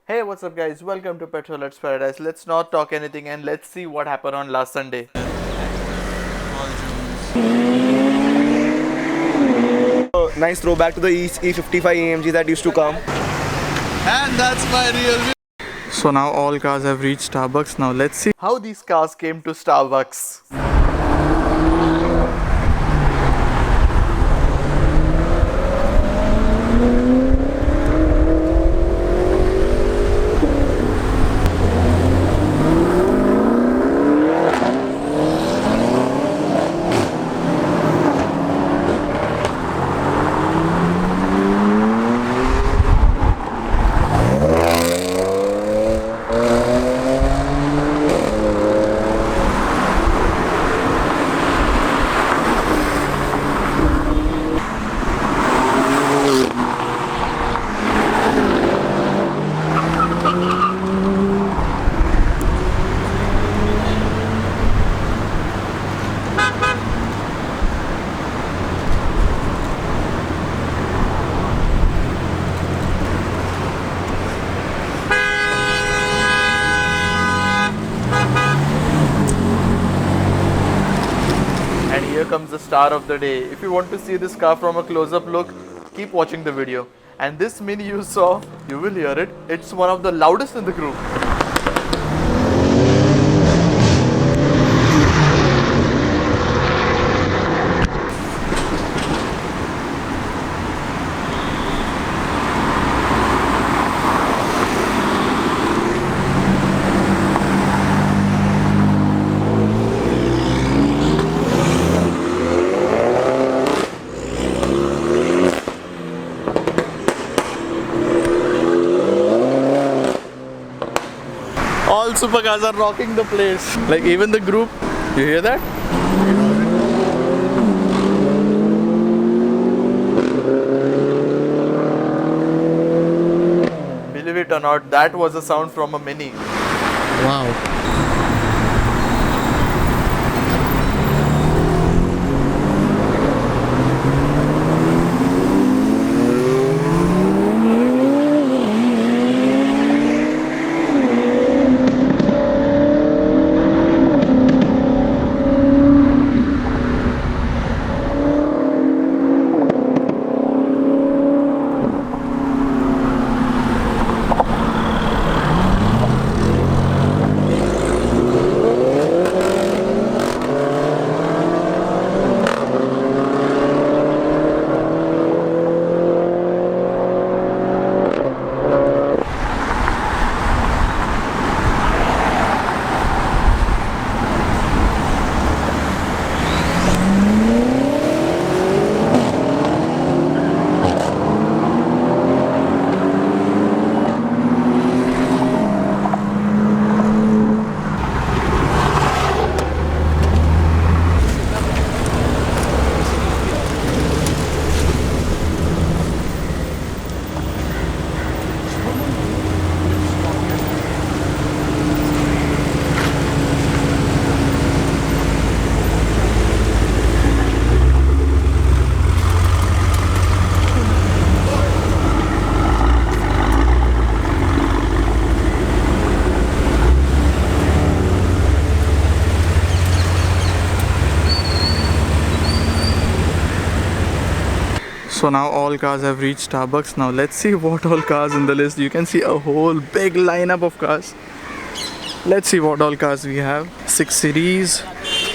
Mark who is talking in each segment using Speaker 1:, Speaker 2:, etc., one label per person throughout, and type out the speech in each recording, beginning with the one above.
Speaker 1: Hey, what's up guys? Welcome to Petrolheads Paradise. Let's not talk anything and let's see what happened on last Sunday.
Speaker 2: Nice throwback to the E55 AMG that used to come.
Speaker 3: And that's my real view.
Speaker 1: So now all cars have reached Starbucks. Now let's see how these cars came to Starbucks. And here comes the star of the day. If you want to see this car from a close-up look, keep watching the video. And this Mini you saw, you will hear it. It's one of the loudest in the group. All supercars are rocking the place. Like even the group, you hear that? Believe it or not, that was a sound from a Mini.
Speaker 3: Wow.
Speaker 1: So now all cars have reached Starbucks. Now let's see what all cars in the list. You can see a whole big lineup of cars. Let's see what all cars we have. 6 Series,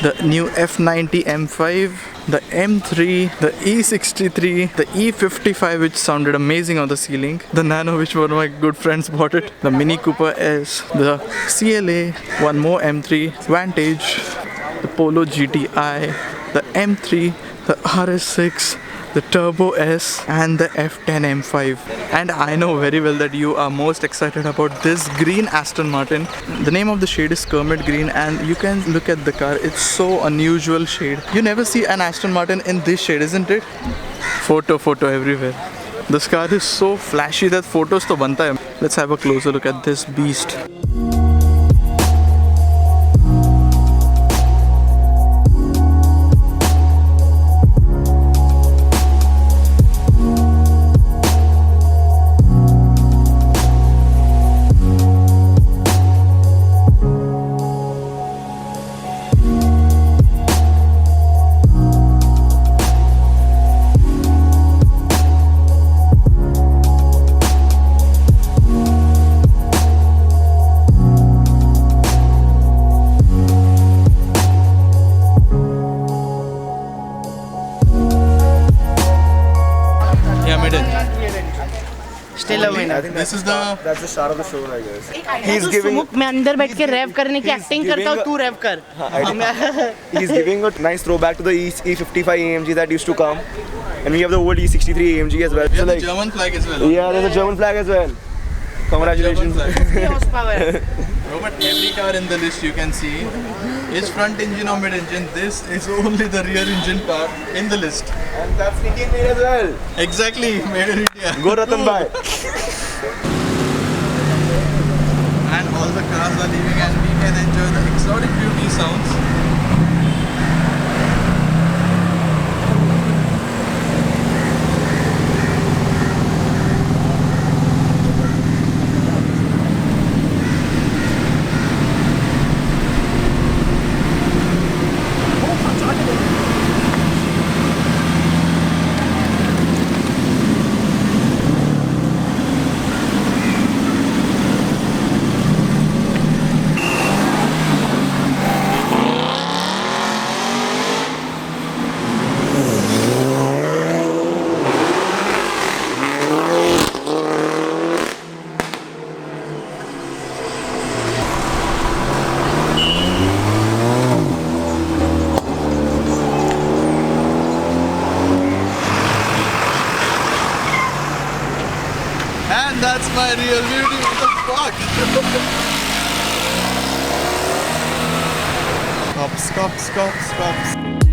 Speaker 1: the new F90 M5, the M3, the E63, the E55 which sounded amazing on the ceiling, the Nano which one of my good friends bought it, the Mini Cooper S, the CLA, one more M3, Vantage, the Polo GTI, the M3, the RS6, the Turbo S and the F10 M5. And I know very well that you are most excited about this green Aston Martin. The name of the shade is Kermit Green and you can look at the car. It's so unusual shade. You never see an Aston Martin in this shade, isn't it? Photo everywhere. This car is so flashy that photos to banta hai. Let's have a closer look at this beast.
Speaker 2: I think
Speaker 1: This is the
Speaker 2: that's the start of the show, I guess.
Speaker 4: He's giving मैं अंदर बैठ के rap करने की acting करता हूँ, तू rap कर.
Speaker 2: He's giving a nice throwback to the E55 AMG that used to come, and we have the old E63 AMG as well.
Speaker 1: we
Speaker 2: So
Speaker 1: have the
Speaker 2: like,
Speaker 1: German flag as well.
Speaker 2: yeah, there's a German flag as well. Congratulations.
Speaker 4: horsepower.
Speaker 1: No, but every car in the list you can see is front engine or mid engine. This is only the rear engine car in the list.
Speaker 2: And that's Indian made as well.
Speaker 1: Exactly, made in India.
Speaker 2: Go Ratan Bhai.
Speaker 1: And all the cars are leaving and we can enjoy the exotic beauty sounds.
Speaker 3: And that's my real beauty. What the fuck?
Speaker 1: Cops, cops, cops, cops.